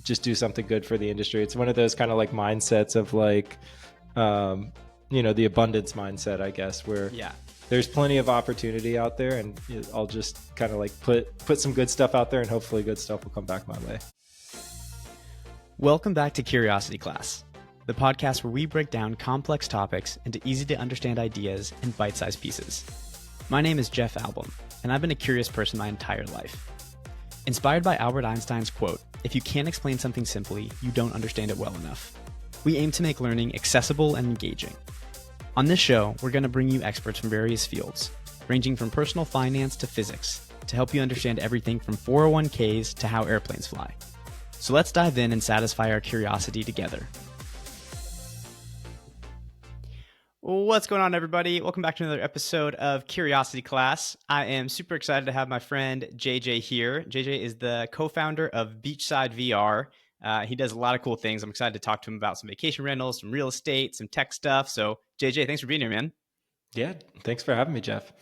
just do something good for the industry. It's one of those kind of like mindsets of like, the abundance mindset, I guess, where there's plenty of opportunity out there, and I'll just kind of like put some good stuff out there, and hopefully good stuff will come back my way. Welcome back to Curiosity Class, the podcast where we break down complex topics into easy to understand ideas in bite-sized pieces. My name is Jeff Album, and I've been a curious person my entire life. Inspired by Albert Einstein's quote, "If you can't explain something simply, you don't understand it well enough," we aim to make learning accessible and engaging. On this show, we're going to bring you experts from various fields, ranging from personal finance to physics, to help you understand everything from 401ks to how airplanes fly. So let's dive in and satisfy our curiosity together. What's going on, everybody? Welcome back to another episode of Curiosity Class. I am super excited to have my friend JJ here. JJ is the co-founder of Beachside VR. He does a lot of cool things. I'm excited to talk to him about some vacation rentals, some real estate, some tech stuff. So JJ, thanks for being here, man. Yeah, thanks for having me, Jeff.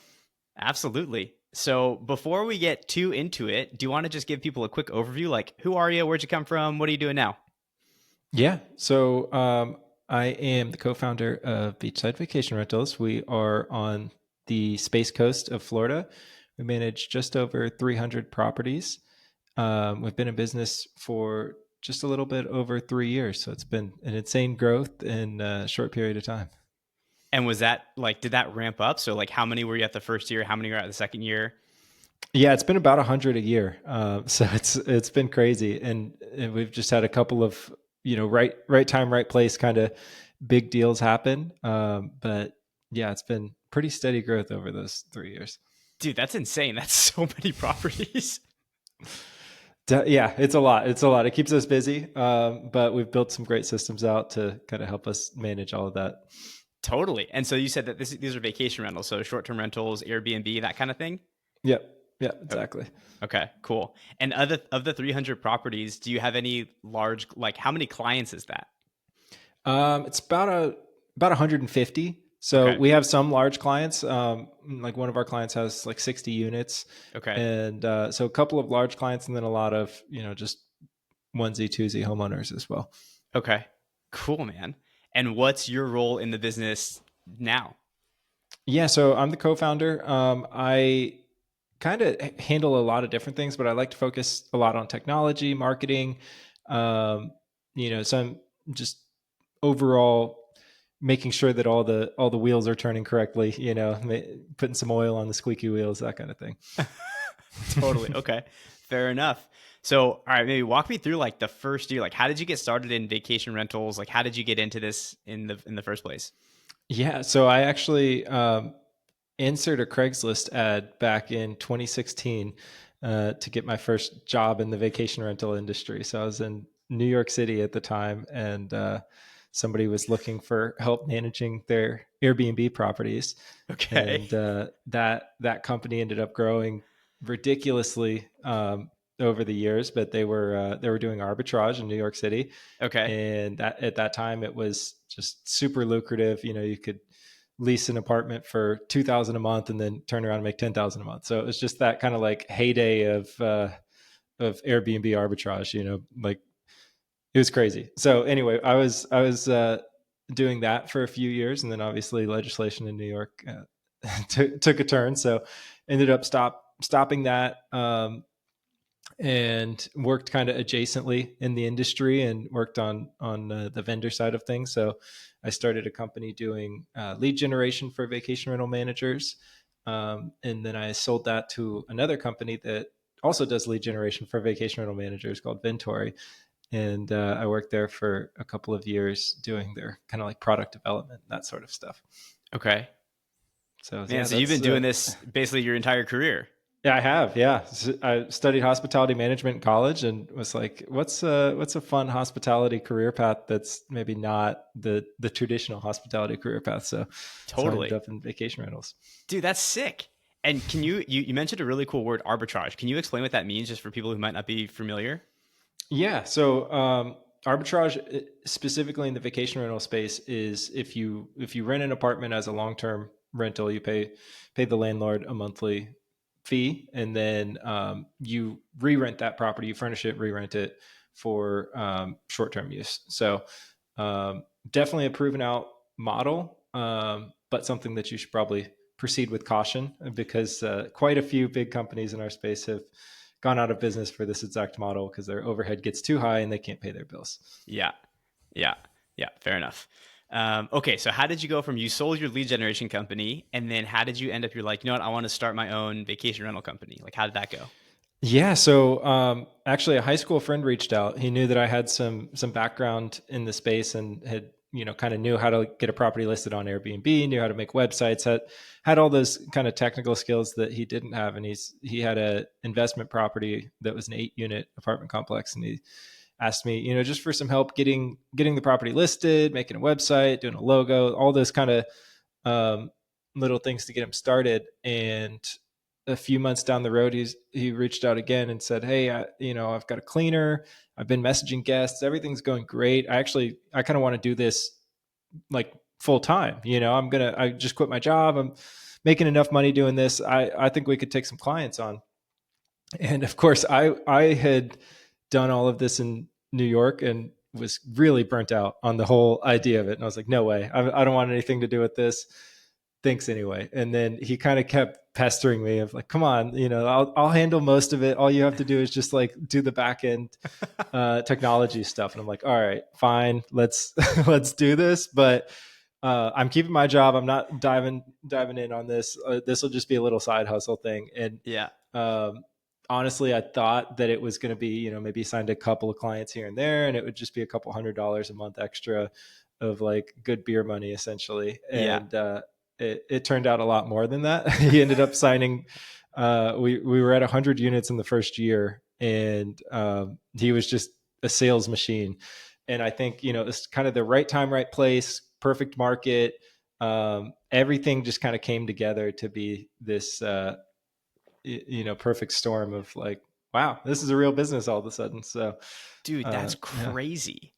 Absolutely. So before we get too into it, do you want to just give people a quick overview? Like, who are you? Where'd you come from? What are you doing now? Yeah. So I am the co-founder of Beachside Vacation Rentals. We are on the Space Coast of Florida. We manage just over 300 properties. We've been in business for just a little bit over 3 years. So it's been an insane growth in a short period of time. And was that like, did that ramp up? So like, how many were you at the first year? How many were at the second year? Yeah, it's been about 100 a year. So it's been crazy. And we've just had a couple of, right time, right place kind of big deals happen. But yeah, it's been pretty steady growth over those 3 years. Dude, that's insane. That's so many properties. Yeah, it's a lot. It keeps us busy. But we've built some great systems out to kind of help us manage all of that. Totally. And so you said that these are vacation rentals, so short-term rentals, Airbnb, that kind of thing? Yep. Yeah, exactly. Okay, cool. And of the 300 properties, do you have any large, like how many clients is that? It's about 150. So Okay. we have some large clients. Like one of our clients has like 60 units. Okay. And so a couple of large clients, and then a lot of, just onesie, twosie homeowners as well. Okay. Cool, man. And what's your role in the business now? Yeah, so I'm the co-founder. I kind of handle a lot of different things, but I like to focus a lot on technology, marketing. So I'm just overall making sure that all the wheels are turning correctly, putting some oil on the squeaky wheels, that kind of thing. Totally. Okay. Fair enough. So, all right, maybe walk me through like the first year. Like, how did you get started in vacation rentals? Like, how did you get into this in the first place? Yeah. So I actually answered a Craigslist ad back in 2016 to get my first job in the vacation rental industry. So I was in New York City at the time, and somebody was looking for help managing their Airbnb properties. Okay. And that company ended up growing ridiculously over the years, but they were doing arbitrage in New York City. Okay. And at that time, it was just super lucrative. You could lease an apartment for $2,000 a month and then turn around and make $10,000 a month. So it was just that kind of like heyday of Airbnb arbitrage. Like it was crazy. So anyway, I was doing that for a few years, and then obviously legislation in New York took a turn. So ended up stopping that. And worked kind of adjacently in the industry and worked on the vendor side of things. So I started a company doing lead generation for vacation rental managers. And then I sold that to another company that also does lead generation for vacation rental managers called Ventori. And I worked there for a couple of years doing their kind of like product development, that sort of stuff. Okay. So, Man, yeah, so you've been doing this basically your entire career. Yeah, I have. Yeah, I studied hospitality management in college, and was like, "What's a fun hospitality career path that's maybe not the traditional hospitality career path?" So I ended up in vacation rentals. Dude, that's sick. And can you mentioned a really cool word, arbitrage. Can you explain what that means, just for people who might not be familiar? Yeah. So arbitrage, specifically in the vacation rental space, is if you rent an apartment as a long-term rental, you pay the landlord a monthly fee, and then you re-rent that property, you furnish it, re-rent it for short-term use. So definitely a proven out model, but something that you should probably proceed with caution, because quite a few big companies in our space have gone out of business for this exact model because their overhead gets too high and they can't pay their bills. Yeah. Yeah. Yeah. Fair enough. Okay. So how did you go from you sold your lead generation company, and then how did you end up? You're like, you know what? I want to start my own vacation rental company. Like, how did that go? Yeah, so actually, a high school friend reached out. He knew that I had some background in the space and had kind of knew how to get a property listed on Airbnb, knew how to make websites, had all those kind of technical skills that he didn't have. And he had a investment property that was an 8-unit apartment complex, and he asked me, just for some help getting the property listed, making a website, doing a logo, all those kind of um, little things to get him started. And a few months down the road, he reached out again and said, "Hey, I've got a cleaner. I've been messaging guests. Everything's going great. I kind of want to do this like full time. I just quit my job. I'm making enough money doing this. I think we could take some clients on." And of course, I had done all of this in New York and was really burnt out on the whole idea of it. And I was like, no way, I don't want anything to do with this. Thanks anyway. And then he kind of kept pestering me of like, come on, I'll handle most of it. All you have to do is just like do the back end technology stuff. And I'm like, all right, fine, let's let's do this. But I'm keeping my job. I'm not diving in on this. This will just be a little side hustle thing. And Yeah. um, honestly, I thought that it was going to be, maybe signed a couple of clients here and there, and it would just be a couple $100s a month extra of like good beer money, essentially. Yeah. And it turned out a lot more than that. He ended up signing. We were at 100 units in the first year, and he was just a sales machine. And I think it's kind of the right time, right place, perfect market. Everything just kind of came together to be this perfect storm of like, wow, this is a real business all of a sudden. So Dude, that's yeah. crazy.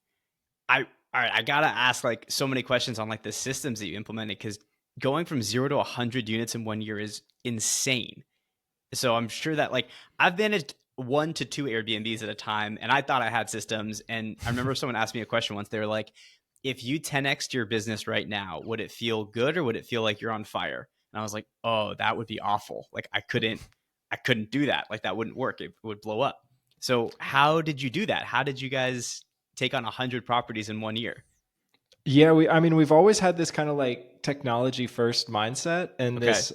All right, I gotta ask like so many questions on like the systems that you implemented, because going from 0 to 100 units in 1 year is insane. So I'm sure that like I've managed 1 to 2 Airbnbs at a time, and I thought I had systems. And I remember someone asked me a question once. They were like, if you 10x your business right now, would it feel good or would it feel like you're on fire? And I was like, oh, that would be awful. Like I couldn't do that. Like that wouldn't work. It would blow up. So how did you do that? How did you guys take on 100 properties in 1 year? Yeah, we've always had this kind of like technology first mindset, and Okay. this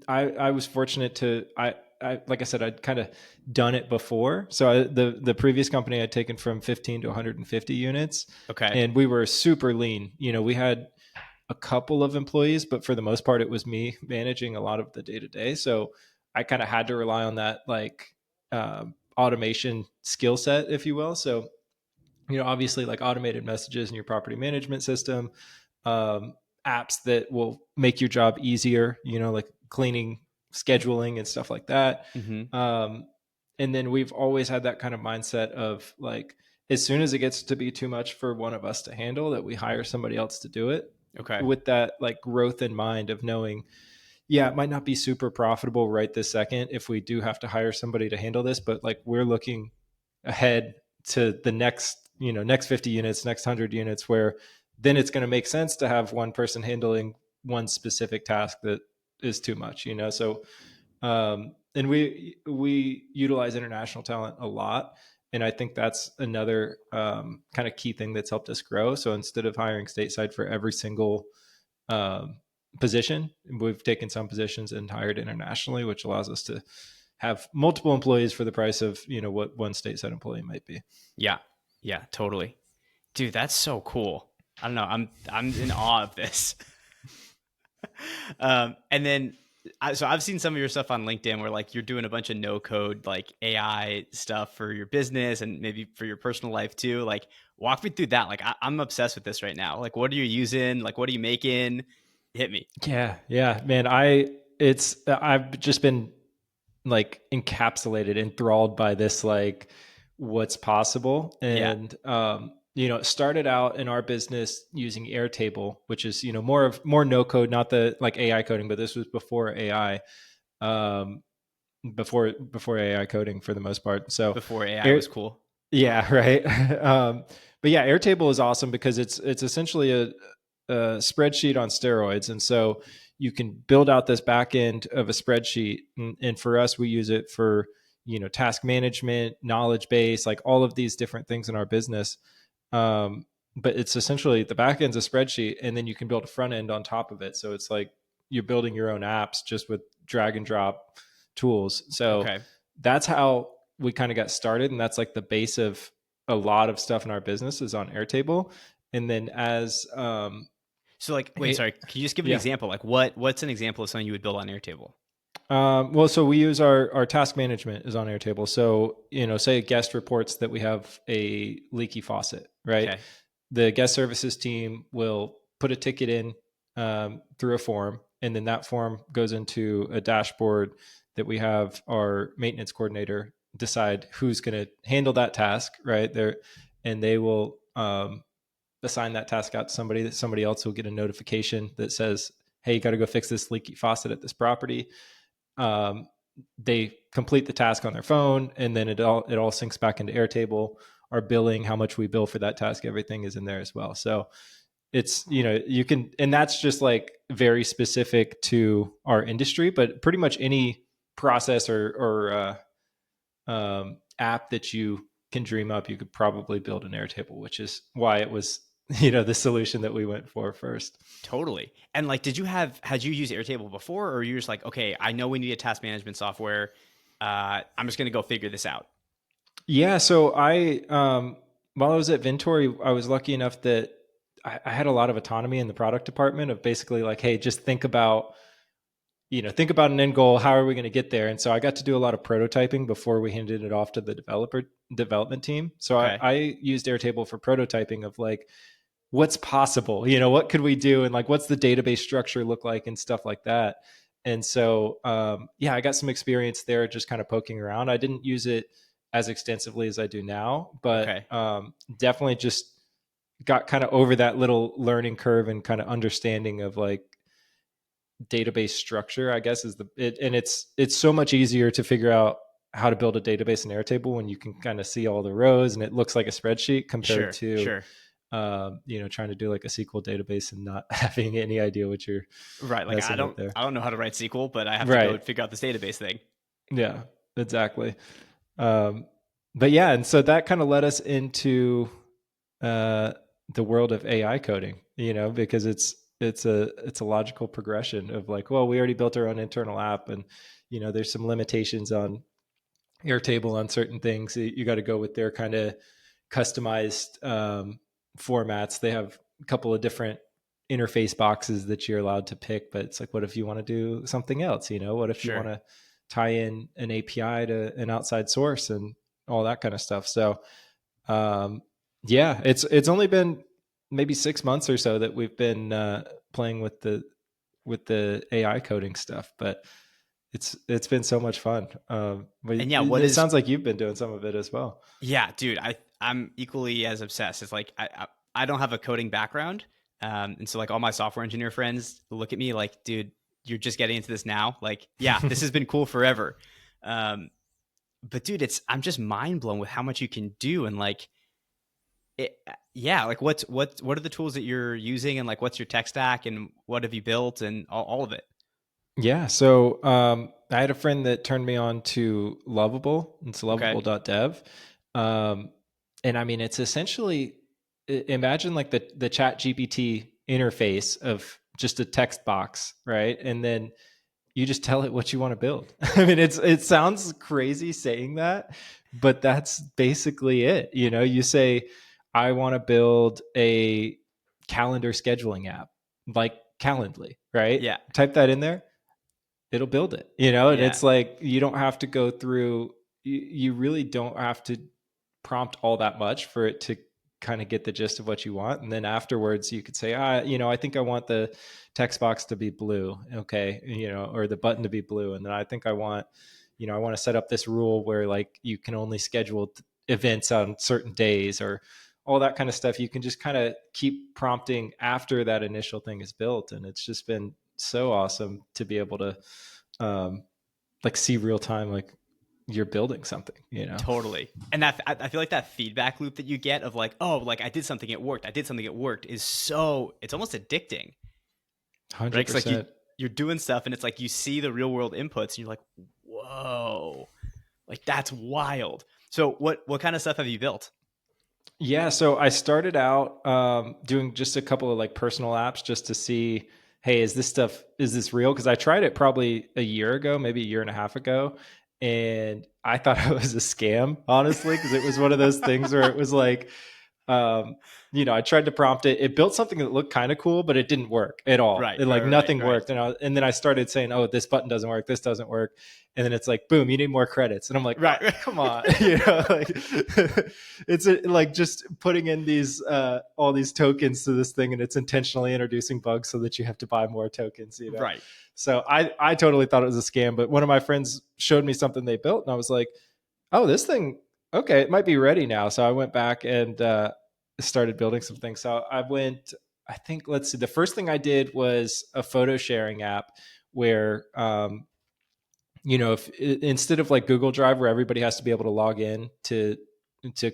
I was fortunate to like I said, I'd kind of done it before. So the previous company I'd taken from 15 to 150 units, Okay. and we were super lean. We had a couple of employees, but for the most part, it was me managing a lot of the day to day. So I kind of had to rely on that like automation skill set, if you will. So obviously like automated messages in your property management system, apps that will make your job easier, like cleaning, scheduling, and stuff like that. Mm-hmm. Um, and then we've always had that kind of mindset of like, as soon as it gets to be too much for one of us to handle, that we hire somebody else to do it, Okay. with that like growth in mind of knowing, yeah, it might not be super profitable right this second if we do have to hire somebody to handle this, but like we're looking ahead to the next 50 units, next 100 units, where then it's going to make sense to have one person handling one specific task that is too much. So and we utilize international talent a lot, and I think that's another kind of key thing that's helped us grow. So instead of hiring stateside for every single um, position, we've taken some positions and hired internationally, which allows us to have multiple employees for the price of what one stateside employee might be. Yeah. Yeah, totally. Dude, that's so cool. I don't know. I'm in awe of this. And then so I've seen some of your stuff on LinkedIn where like you're doing a bunch of no code like AI stuff for your business and maybe for your personal life too. Like walk me through that. Like I'm obsessed with this right now. Like what are you using? Like what are you making? Hit me. Yeah, man. I've just been like encapsulated, enthralled by this, like what's possible. Yeah. And it started out in our business using Airtable, which is more no code, not the like AI coding, but this was before AI. Um, before AI coding for the most part. So Before AI Air, was cool. yeah, right. But yeah, Airtable is awesome because it's essentially a spreadsheet on steroids, and so you can build out this back end of a spreadsheet. And for us, we use it for task management, knowledge base, like all of these different things in our business. But it's essentially the back end's a spreadsheet, and then you can build a front end on top of it. So it's like you're building your own apps just with drag and drop tools. So Okay. that's how we kind of got started, and that's like the base of a lot of stuff in our business is on Airtable. And then as So like, wait, sorry. Can you just give an yeah. example? Like, what's an example of something you would build on Airtable? Well, so we use our task management is on Airtable. So, say a guest reports that we have a leaky faucet, right? Okay. The guest services team will put a ticket in through a form, and then that form goes into a dashboard that we have our maintenance coordinator decide who's going to handle that task, right? There, and they will assign that task out to somebody. That somebody else will get a notification that says, "Hey, you got to go fix this leaky faucet at this property." um, they complete the task on their phone, and then it all syncs back into Airtable. Our billing, how much we bill for that task, everything is in there as well. So it's you can, and that's just like very specific to our industry, but pretty much any process or app that you can dream up, you could probably build an Airtable, which is why it was the solution that we went for first. Totally. And like, had you used Airtable before, or you just like, okay, I know we need a task management software. I'm just going to go figure this out. Yeah, so while I was at Vintory, I was lucky enough that I had a lot of autonomy in the product department of basically like, hey, just think about an end goal. How are we going to get there? And so I got to do a lot of prototyping before we handed it off to the development team. So Okay. I used Airtable for prototyping of like, what's possible, what could we do, and like what's the database structure look like and stuff like that. And so yeah, I got some experience there just kind of poking around. I didn't use it as extensively as I do now, but Okay. definitely just got kind of over that little learning curve and kind of understanding of like database structure, I guess, is and it's so much easier to figure out how to build a database in Airtable when you can kind of see all the rows and it looks like a spreadsheet compared Sure. to Sure. trying to do like a SQL database and not having any idea what you're Right. Like, messing with there. I don't know how to write SQL, but I have to go Right. figure out this database thing. Yeah, exactly. Um, but yeah, and so that kind of led us into uh, the world of AI coding, because it's a logical progression of like, well, we already built our own internal app, and there's some limitations on Airtable on certain things. You got to go with their kind of customized formats. They have a couple of different interface boxes that you're allowed to pick, but it's like, what if you want to do something else? What if you want Sure. to tie in an API to an outside source and all that kind of stuff? So um, yeah, it's only been maybe 6 months or so that we've been playing with the AI coding stuff, but it's been so much fun. But And yeah, it sounds like you've been doing some of it as well. yeah, dude, I'm equally as obsessed. It's like, I don't have a coding background. And so like all my software engineer friends look at me like, dude, you're just getting into this now. Like, yeah, this has been cool forever. Um, but dude, I'm just mind blown with how much you can do. And like, yeah, like what are the tools that you're using, and like, what's your tech stack, and what have you built, and all of it? Yeah. So I had a friend that turned me on to Lovable. It's Okay. lovable.dev. Um, and I mean, it's essentially imagine like the chat GPT interface of just a text box, right? And then you just tell it what you want to build. I mean, it sounds crazy saying that, but that's basically it. You say, I want to build a calendar scheduling app like Calendly, right? Yeah. Type that in there, it'll build it, and Yeah. it's like you don't have to go through, you really don't have to prompt all that much for it to kind of get the gist of what you want. And then afterwards you could say, I think I want the text box to be blue. Okay. Or the button to be blue. And then I think I want to set up this rule where like you can only schedule events on certain days or all that kind of stuff. You can just kind of keep prompting after that initial thing is built. And it's just been so awesome to be able to, um, like see real time, like you're building something, you know? Totally. And that I feel like that feedback loop that you get of like, oh, like I did something, it worked. I did something, it worked is so it's almost addicting, right? Because like 100%. you're doing stuff and it's like you see the real world inputs and you're like, whoa, like that's wild. So what kind of stuff have you built? Yeah, so I started out doing just a couple of like personal apps just to see, hey, is this real? Because I tried it probably a year ago, maybe a year and a half ago, and I thought it was a scam, honestly, because it was one of those things where it was like, um, I tried to prompt it. It built something that looked kind of cool, but it didn't work at all. Right, It, like right, right, nothing right. worked, and then I started saying, "Oh, this button doesn't work. This doesn't work," and then it's like, "Boom, you need more credits," and I'm like, "Oh, Right. come on," like it's like just putting in these all these tokens to this thing, and it's intentionally introducing bugs so that you have to buy more tokens. Right. So I totally thought it was a scam, but one of my friends showed me something they built, and I was like, "Oh, this thing, okay, it might be ready now." So I went back and started building some things. So I think, let's see, the first thing I did was a photo sharing app where, if instead of like Google Drive, where everybody has to be able to log in to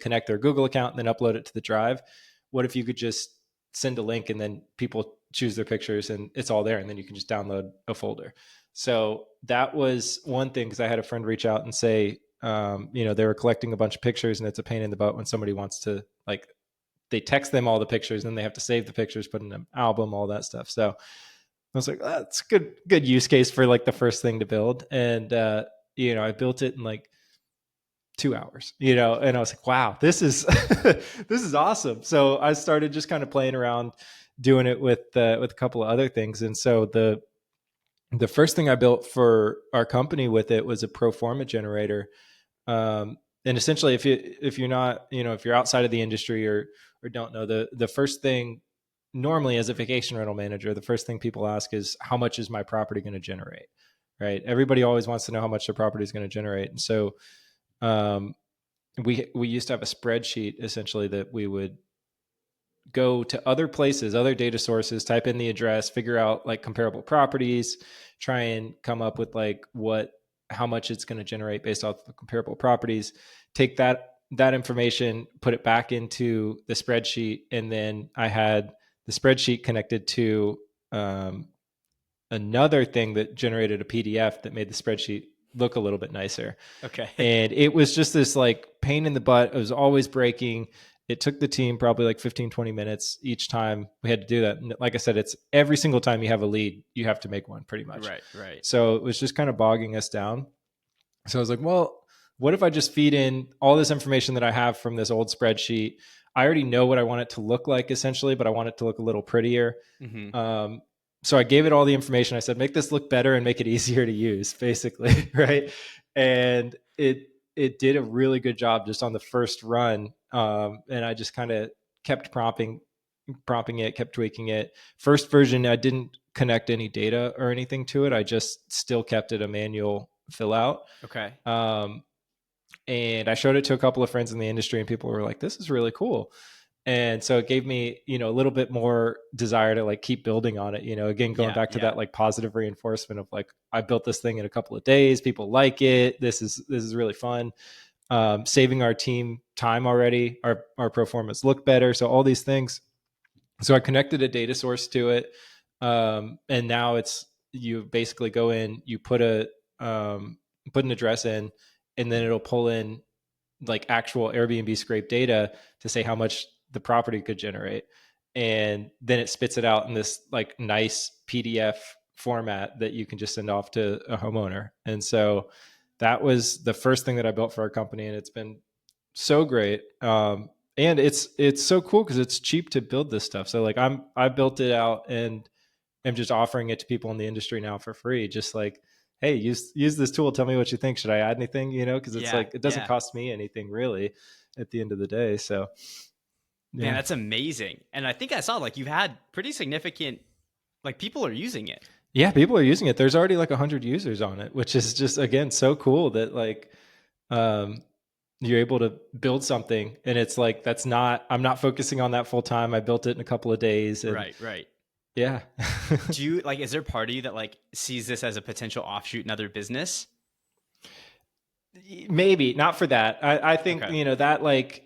connect their Google account and then upload it to the drive, what if you could just send a link and then people choose their pictures and it's all there, and then you can just download a folder. So that was one thing, because I had a friend reach out and say, they were collecting a bunch of pictures and it's a pain in the butt when somebody wants to, like, they text them all the pictures and then they have to save the pictures, put in an album, all that stuff. So I was like, that's good use case for like the first thing to build. And, I built it in like 2 hours, and I was like, wow, this is, this is awesome. So I started just kind of playing around doing it with a couple of other things. And so the first thing I built for our company with it was a pro forma generator. And essentially, if you're not, if you're outside of the industry or don't know, the first thing normally as a vacation rental manager, the first thing people ask is, how much is my property going to generate? Right? Everybody always wants to know how much their property is going to generate. And so um, we used to have a spreadsheet essentially that we would go to other places, other data sources, type in the address, figure out like comparable properties, try and come up with like how much it's going to generate based off the comparable properties, take that information, put it back into the spreadsheet, and then I had the spreadsheet connected to another thing that generated a PDF that made the spreadsheet look a little bit nicer. Okay. And it was just this like pain in the butt. It was always breaking. It took the team probably like 15, 20 minutes each time we had to do that. And like I said, it's every single time you have a lead, you have to make one pretty much. Right, right. So it was just kind of bogging us down. So I was like, well, what if I just feed in all this information that I have from this old spreadsheet? I already know what I want it to look like essentially, but I want it to look a little prettier. Mm-hmm. So I gave it all the information. I said, make this look better and make it easier to use, basically. Right. And it did a really good job just on the first run. And I just kind of kept prompting it, kept tweaking it. First version, I didn't connect any data or anything to it. I just still kept it a manual fill out. Okay. And I showed it to a couple of friends in the industry, and people were like, this is really cool. And so it gave me, a little bit more desire to like keep building on it, again, going back to that like positive reinforcement of like, I built this thing in a couple of days. People like it. This is really fun. Saving our team time already. Our pro formas look better. So all these things. So I connected a data source to it. And now you basically go in, you put an address in, and then it'll pull in like actual Airbnb scrape data to say how much the property could generate. And then it spits it out in this like nice PDF format that you can just send off to a homeowner. And so that was the first thing that I built for our company. And it's been so great. And it's so cool because it's cheap to build this stuff. So like I built it out and I'm just offering it to people in the industry now for free. Just like, hey, use this tool. Tell me what you think. Should I add anything? Because it's like, it doesn't cost me anything really at the end of the day. So Man, that's amazing. And I think I saw like you've had pretty significant, like people are using it. Yeah, people are using it. There's already like 100 users on it, which is just, again, so cool that like you're able to build something, and it's like, I'm not focusing on that full time. I built it in a couple of days. And Right. yeah. Do you like, is there part of you that like sees this as a potential offshoot in other business? maybe not for that. I think, Okay. that like,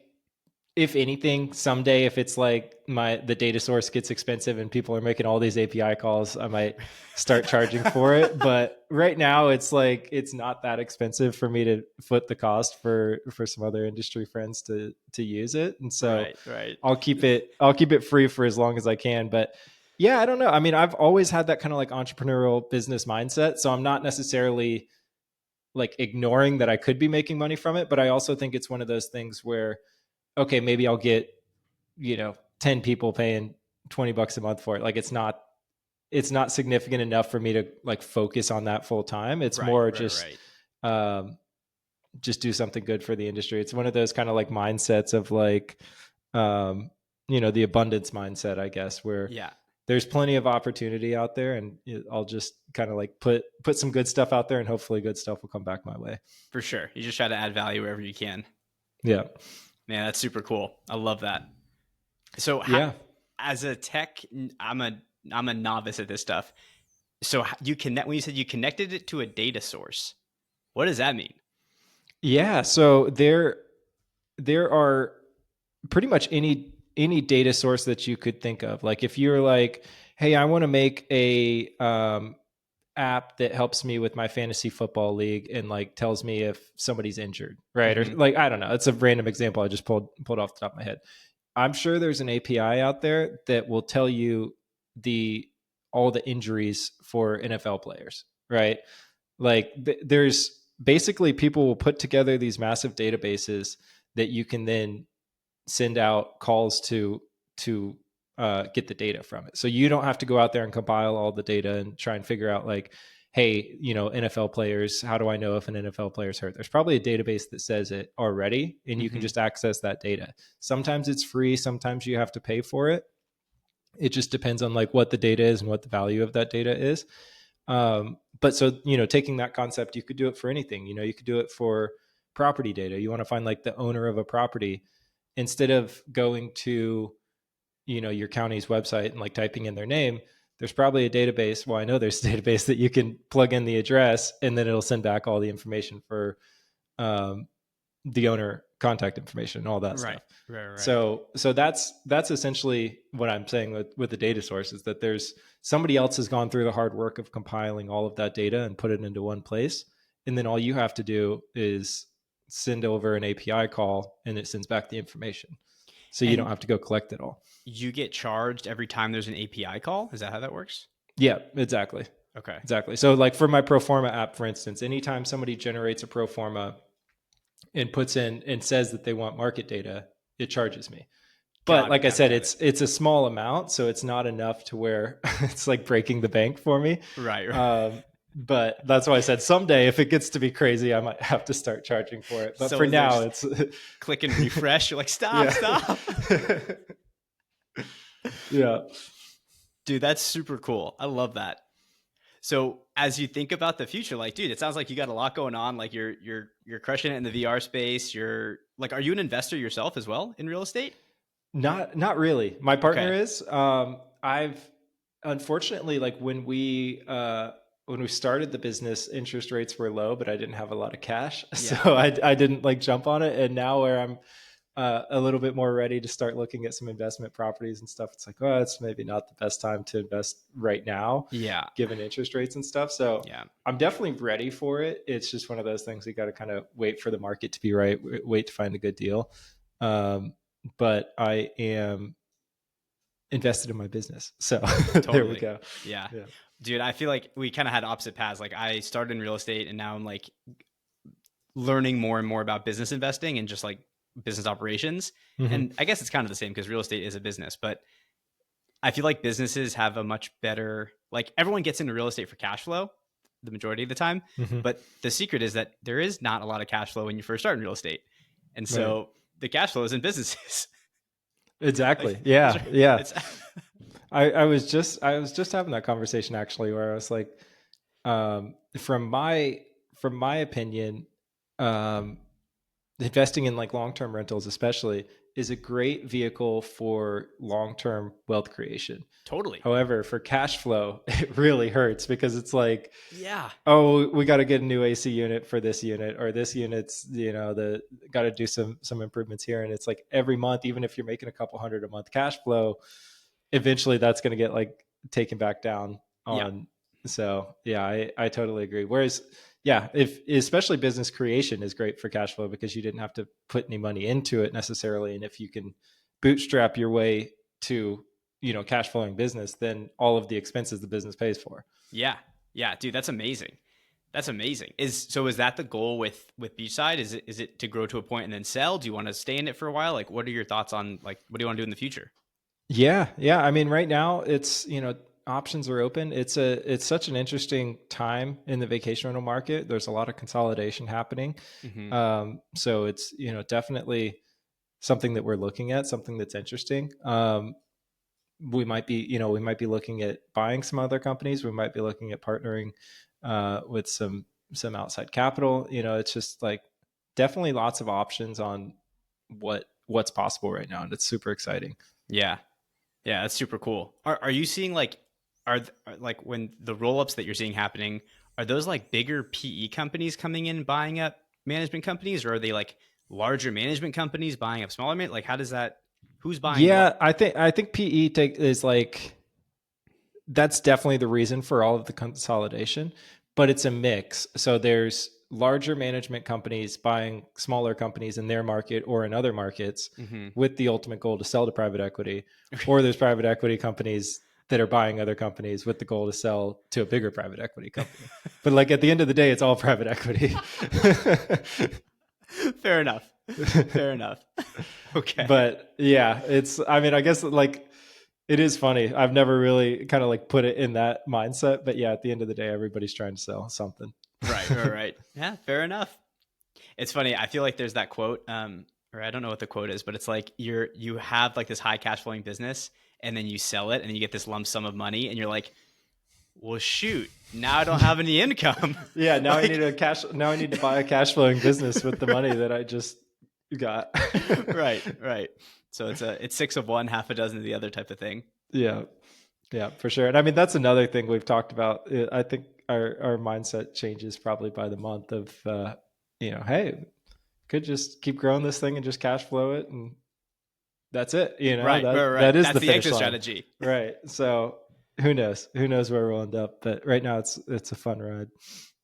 if anything, someday, if it's like the data source gets expensive and people are making all these API calls, I might start charging for it. But right now, it's like it's not that expensive for me to foot the cost for some other industry friends to use it, and so Right, right. I'll keep it free for as long as I can. But yeah, I don't know. I mean, I've always had that kind of like entrepreneurial business mindset, so I'm not necessarily like ignoring that I could be making money from it, but I also think it's one of those things where, okay, maybe I'll get, 10 people paying $20 a month for it. Like it's not significant enough for me to like focus on that full time. It's Right, more right, right. um, just do something good for the industry. It's one of those kind of like mindsets of like, um, the abundance mindset, I guess, where Yeah, there's plenty of opportunity out there, and I'll just kind of like put some good stuff out there, and hopefully good stuff will come back my way. for sure. You just try to add value wherever you can. Yeah. Man, that's super cool. I love that. So, Yeah. as a tech, I'm a novice at this stuff. So, you connect when you said you connected it to a data source. What does that mean? Yeah. So there are pretty much any data source that you could think of. Like if you're like, hey, I want to make a app that helps me with my fantasy football league and like tells me if somebody's injured, right? Or Mm-hmm. like, I don't know. It's a random example I just pulled off the top of my head. I'm sure there's an API out there that will tell you the all the injuries for NFL players, right? Like there's basically people will put together these massive databases that you can then send out calls to get the data from it. So you don't have to go out there and compile all the data and try and figure out like, hey, NFL players, how do I know if an NFL player is hurt? There's probably a database that says it already, and you can Mm-hmm. just access that data. Sometimes it's free, sometimes you have to pay for it. It just depends on like what the data is and what the value of that data is. But so, taking that concept, you could do it for anything. You could do it for property data. You want to find like the owner of a property, instead of going to, your county's website and like typing in their name. There's probably a database. Well, I know there's a database that you can plug in the address, and then it'll send back all the information for um, the owner contact information and all that Right, stuff. right, right. So that's essentially what I'm saying with the data source, is that there's somebody else has gone through the hard work of compiling all of that data and put it into one place, and then all you have to do is send over an API call, and it sends back the information, so you don't And have to go collect it all. you get charged every time there's an API call. Is that how that works? Yeah, exactly. Okay. Exactly. So like for my pro forma app, for instance, anytime somebody generates a pro forma and puts in and says that they want market data, it charges me. But Got it. like I Got it. said, Got it. it's a small amount, so it's not enough to where it's like breaking the bank for me. Right. Right. But that's why I said someday, if it gets to be crazy, I might have to start charging for it. But for Someone's there now, just it's click and refresh. You're like, stop, yeah, stop. yeah. Dude, that's super cool. I love that. So as you think about the future, like, dude, it sounds like you got a lot going on. Like you're crushing it in the VR space. You're like, are you an investor yourself as well in real estate? Not really. My partner Okay. is. I've unfortunately, like when we started the business, interest rates were low, but I didn't have a lot of cash, so Yeah. I didn't like jump on it. And now where I'm a little bit more ready to start looking at some investment properties and stuff, it's like, oh, it's maybe not the best time to invest right now, Yeah. given interest rates and stuff. So Yeah. I'm definitely ready for it. It's just one of those things you got to kind of wait for the market to be right, wait to find a good deal. Um, but I am invested in my business. So there we Totally. go. Yeah. Yeah. Dude, I feel like we kind of had opposite paths. Like I started in real estate and now I'm like learning more and more about business investing and just like business operations. Mm-hmm. And I guess it's kind of the same because real estate is a business, but I feel like businesses have a much better, like everyone gets into real estate for cash flow the majority of the time. Mm-hmm. But the secret is that there is not a lot of cash flow when you first start in real estate. And Right. so the cash flow is in businesses. Exactly. Like Yeah. Yeah. it's I was just having that conversation actually, where I was like, from my opinion, um, investing in like long-term rentals especially is a great vehicle for long-term wealth creation. Totally. However, for cash flow, it really hurts because it's like, Yeah. oh, we got to get a new AC unit for this unit, or this unit's, the got to do some improvements here. And it's like every month, even if you're making a couple hundred a month cash flow, eventually that's going to get like taken back down Yeah. on. So yeah, I totally agree. Whereas, yeah, if especially business creation is great for cash flow because you didn't have to put any money into it necessarily. And if you can bootstrap your way to, cash flowing business, then all of the expenses the business pays for. Yeah. Yeah, dude, that's amazing. That's amazing. Is that the goal with Beachside? Is it to grow to a point and then sell? Do you want to stay in it for a while? Like, what are your thoughts on, like, what do you want to do in the future? Yeah, yeah. I mean, right now it's options are open. It's such an interesting time in the vacation rental market. There's a lot of consolidation happening. Mm-hmm. So it's definitely something that we're looking at, something that's interesting. We might be looking at buying some other companies. We might be looking at partnering with some outside capital. It's just like definitely lots of options on what's possible right now, and it's super exciting. Yeah. Yeah, that's super cool. Are you seeing like like when the roll ups that you're seeing happening, are those like bigger PE companies coming in and buying up management companies, or are they like larger management companies buying up smaller like how does that, who's buying Yeah, what? I think PE is like that's definitely the reason for all of the consolidation, but it's a mix. So there's larger management companies buying smaller companies in their market or in other markets Mm-hmm. with the ultimate goal to sell to private equity, or there's private equity companies that are buying other companies with the goal to sell to a bigger private equity company. But like at the end of the day, it's all private equity. Fair enough. Fair enough. Okay. But yeah, I mean, I guess like it is funny. I've never really kind of like put it in that mindset, but yeah, at the end of the day, everybody's trying to sell something. Right, right, right. Yeah, fair enough. It's funny. I feel like there's that quote, or I don't know what the quote is, but it's like you have like this high cash flowing business, and then you sell it, and then you get this lump sum of money, and you're like, well, shoot, now I don't have any income. Yeah, now I Like, need now I need to buy a cash flowing business with the money that I just got. right, right. So it's six of one, half a dozen of the other type of thing. Yeah. Yeah, for sure. And I mean, that's another thing we've talked about. I think our mindset changes probably by the month of, hey, could just keep growing this thing and just cash flow it. And that's it. Right, right, That right. is That's the the finish exit line. strategy. Right. So who knows where we'll end up, but right now it's a fun ride.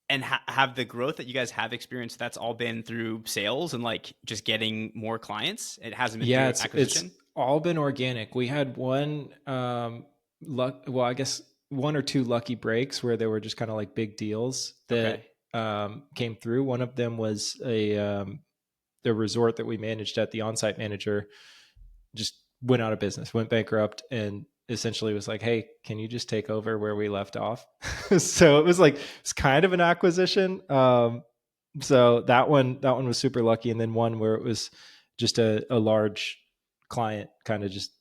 And have the growth that you guys have experienced, that's all been through sales and like just getting more clients? It hasn't been Yeah, through it's acquisition? all been organic. We had one I guess one or two lucky breaks where there were just kind of like big deals that Okay. came through. One of them was the resort that we managed at. The on-site manager just went out of business, went bankrupt, and essentially was like, "Hey, can you just take over where we left off?" So it was like it's kind of an acquisition. So that one was super lucky, and then one where it was just a large client kind of just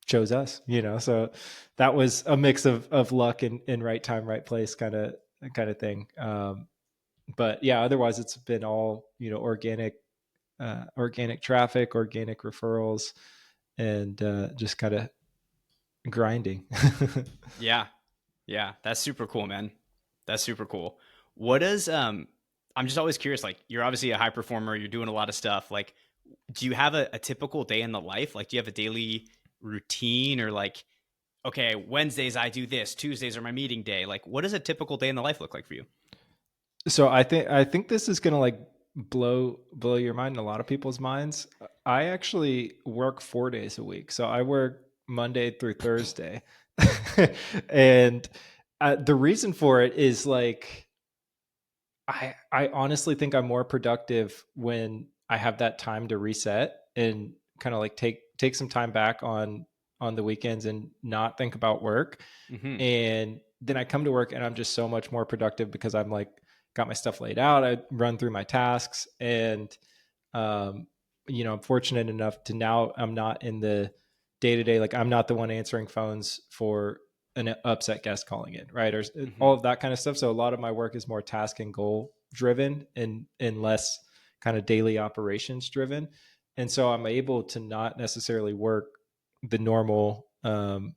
chose us, So that was a mix of luck and right time, right place kind of thing. But yeah, otherwise it's been all organic traffic, organic referrals, and just kind of grinding. Yeah. Yeah. That's super cool, man. That's super cool. What does I'm just always curious, like you're obviously a high performer, you're doing a lot of stuff. Like, do you have a typical day in the life? Like, do you have a daily routine, or like, okay, Wednesdays I do this, Tuesdays are my meeting day? Like, what does a typical day in the life look like for you? So I think this is gonna like blow your mind and a lot of people's minds. I actually work 4 days a week, so I work Monday through Thursday, and the reason for it is like I honestly think I'm more productive when I have that time to reset and kind of like take some time back on the weekends and not think about work. Mm-hmm. And then I come to work and I'm just so much more productive because I'm like got my stuff laid out. I run through my tasks, and um, I'm fortunate enough to now I'm not in the day to day. Like I'm not the one answering phones for an upset guest calling in, right? Or Mm-hmm. all of that kind of stuff. So a lot of my work is more task and goal driven and less kind of daily operations driven. And so I'm able to not necessarily work the normal times.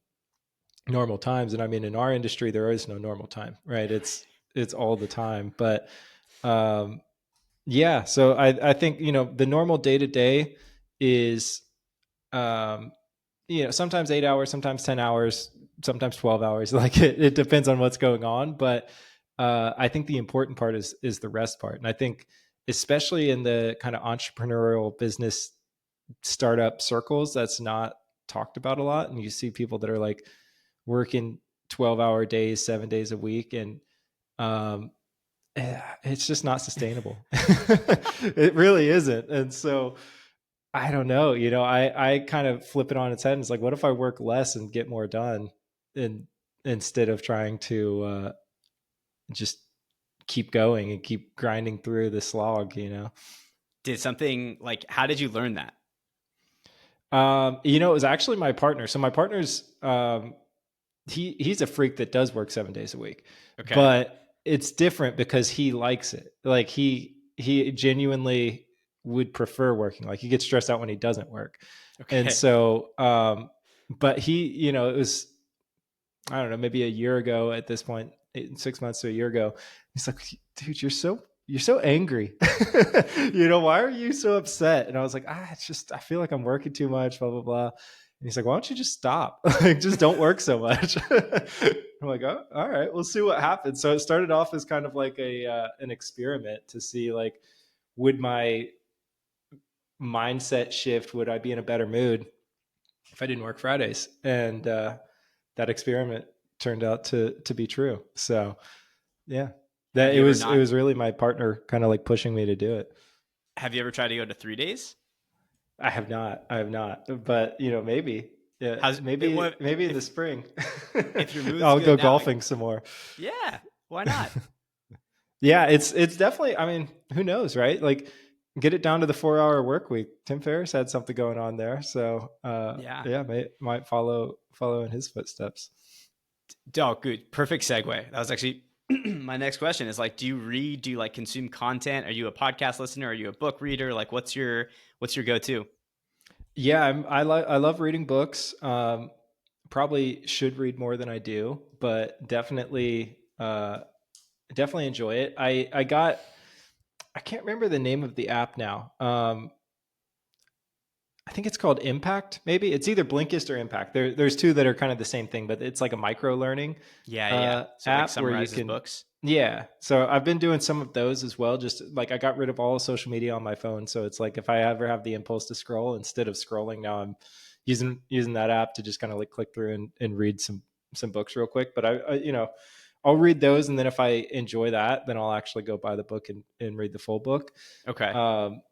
And I mean, in our industry, there is no normal time, right? It's all the time. But um, yeah, so I think, the normal day to day is, um, sometimes 8 hours, sometimes 10 hours, sometimes 12 hours. Like it depends on what's going on. But I think the important part is the rest part. And I think, especially in the kind of entrepreneurial business startup circles, that's not talked about a lot. And you see people that are like working 12-hour days, 7 days a week. And it's just not sustainable. It really isn't. And so I don't know, I kind of flip it on its head. And it's like, what if I work less and get more done, and instead of trying to just keep going and keep grinding through the slog. Did something like, how did you learn that? It was actually my partner. So my partner's he's a freak that does work 7 days a week, Okay. but it's different because he likes it. Like he genuinely would prefer working. Like he gets stressed out when he doesn't work. And Okay. so, but he, it was, I don't know, maybe a year ago at this point, 6 months to a year ago. He's like, dude, you're so angry. Why are you so upset? And I was like, it's just, I feel like I'm working too much, blah, blah, blah. And he's like, why don't you just stop? Like, just don't work so much. I'm like, oh, all right, we'll see what happens. So it started off as kind of like an experiment to see, like, would my mindset shift? Would I be in a better mood if I didn't work Fridays? And that experiment turned out to be true. So yeah, Have that you ever it not, was really my partner kind of like pushing me to do it. have you ever tried to go to 3 days? I have not, but maybe, yeah, How's it, maybe, what, maybe in the spring, if your mood's I'll good go now, golfing some more. yeah, why not? Yeah, it's definitely, I mean, who knows, right? Like, get it down to the 4-hour work week. Tim Ferriss had something going on there. So Yeah. yeah, might follow in his footsteps. Oh, good. Perfect segue. That was actually my next question is like, do you read? Do you like consume content? Are you a podcast listener? Are you a book reader? Like, what's your go-to? Yeah, I love reading books. Probably should read more than I do, but definitely enjoy it. I can't remember the name of the app now. I think it's called Impact. Maybe it's either Blinkist or Impact. There's two that are kind of the same thing, but it's like a micro learning Yeah, yeah. So it like app where you summarizes can. books. Yeah, so I've been doing some of those as well. Just like, I got rid of all social media on my phone, so it's like if I ever have the impulse to scroll, instead of scrolling, now I'm using that app to just kind of like click through and read some books real quick. But I'll read those, and then if I enjoy that, then I'll actually go buy the book and read the full book. Okay. Um,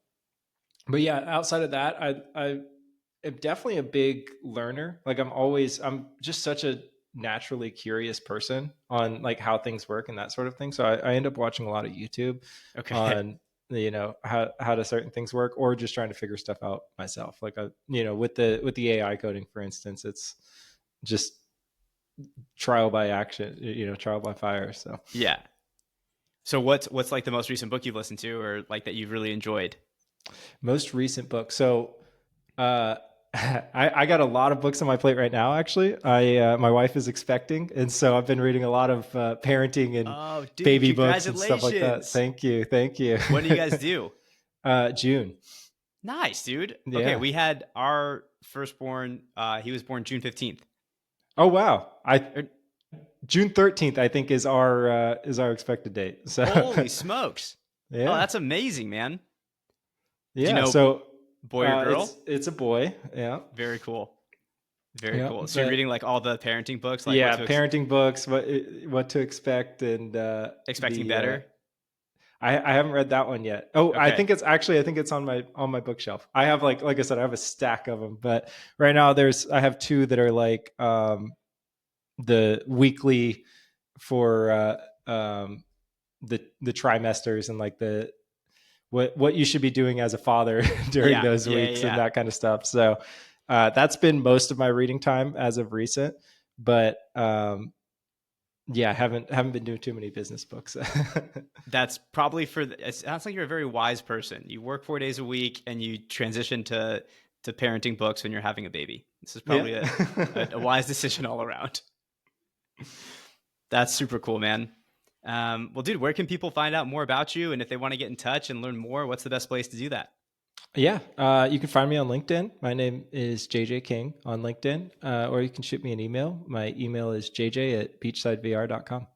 but yeah, outside of that, I am definitely a big learner. Like, I'm just such a naturally curious person on like how things work and that sort of thing. So I end up watching a lot of YouTube Okay. on how do certain things work, or just trying to figure stuff out myself. Like, with the AI coding, for instance, it's just trial by action, trial by fire. So Yeah. So what's like the most recent book you've listened to or like that you've really enjoyed? most recent book. So uh, I got a lot of books on my plate right now. Actually, my wife is expecting, and so I've been reading a lot of parenting and Oh, dude, baby books and stuff like that. congratulations. Thank you. When do you guys do? June. Nice, dude. Okay, Yeah. we had our firstborn, he was born June 15th. Oh wow. I Er, June 13th, I think, is our expected date. So Holy smokes. Oh, yeah, that's amazing, man. Do you yeah. know So boy or girl? it's a boy. Yeah, Very cool. Very yeah. cool. So you're But reading like all the parenting books, like what yeah, to parenting books, what to expect, and expecting the better. I haven't read that one yet. Oh, Okay. I think it's on my bookshelf. I have, like I said, I have a stack of them, but right now I have two that are like the weekly for the trimesters, and like the what you should be doing as a father during Yeah. those Yeah. Yeah. weeks and Yeah. that kind of stuff. So that's been most of my reading time as of recent. But Yeah, I haven't been doing too many business books. That's probably it sounds like you're a very wise person. You work 4 days a week and you transition to parenting books when you're having a baby. This is Yeah. probably a wise decision all around. That's super cool, man. Well, dude, where can people find out more about you? And if they want to get in touch and learn more, what's the best place to do that? Yeah, you can find me on LinkedIn. My name is JJ King on LinkedIn, or you can shoot me an email. My email is jj@beachsidevr.com.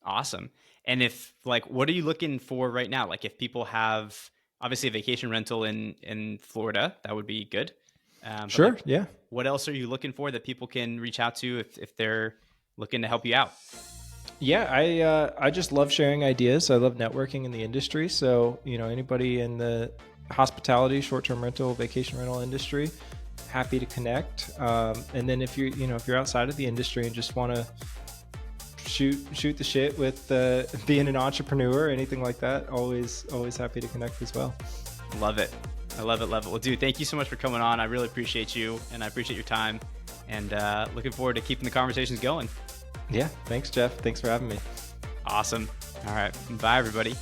Awesome. And if like, what are you looking for right now? Like if people have obviously a vacation rental in Florida, that would be good. But Sure. like, Yeah. what else are you looking for that people can reach out to if they're looking to help you out? Yeah, I just love sharing ideas. I love networking in the industry. So anybody in the hospitality, short-term rental, vacation rental industry, happy to connect. And then if you're outside of the industry and just want to shoot the shit with being an entrepreneur or anything like that, always happy to connect as well. Love it. I love it. Love it. Well, dude, thank you so much for coming on. I really appreciate you and I appreciate your time, and looking forward to keeping the conversations going. Yeah. Thanks, Jeff. Thanks for having me. Awesome. All right. Bye, everybody.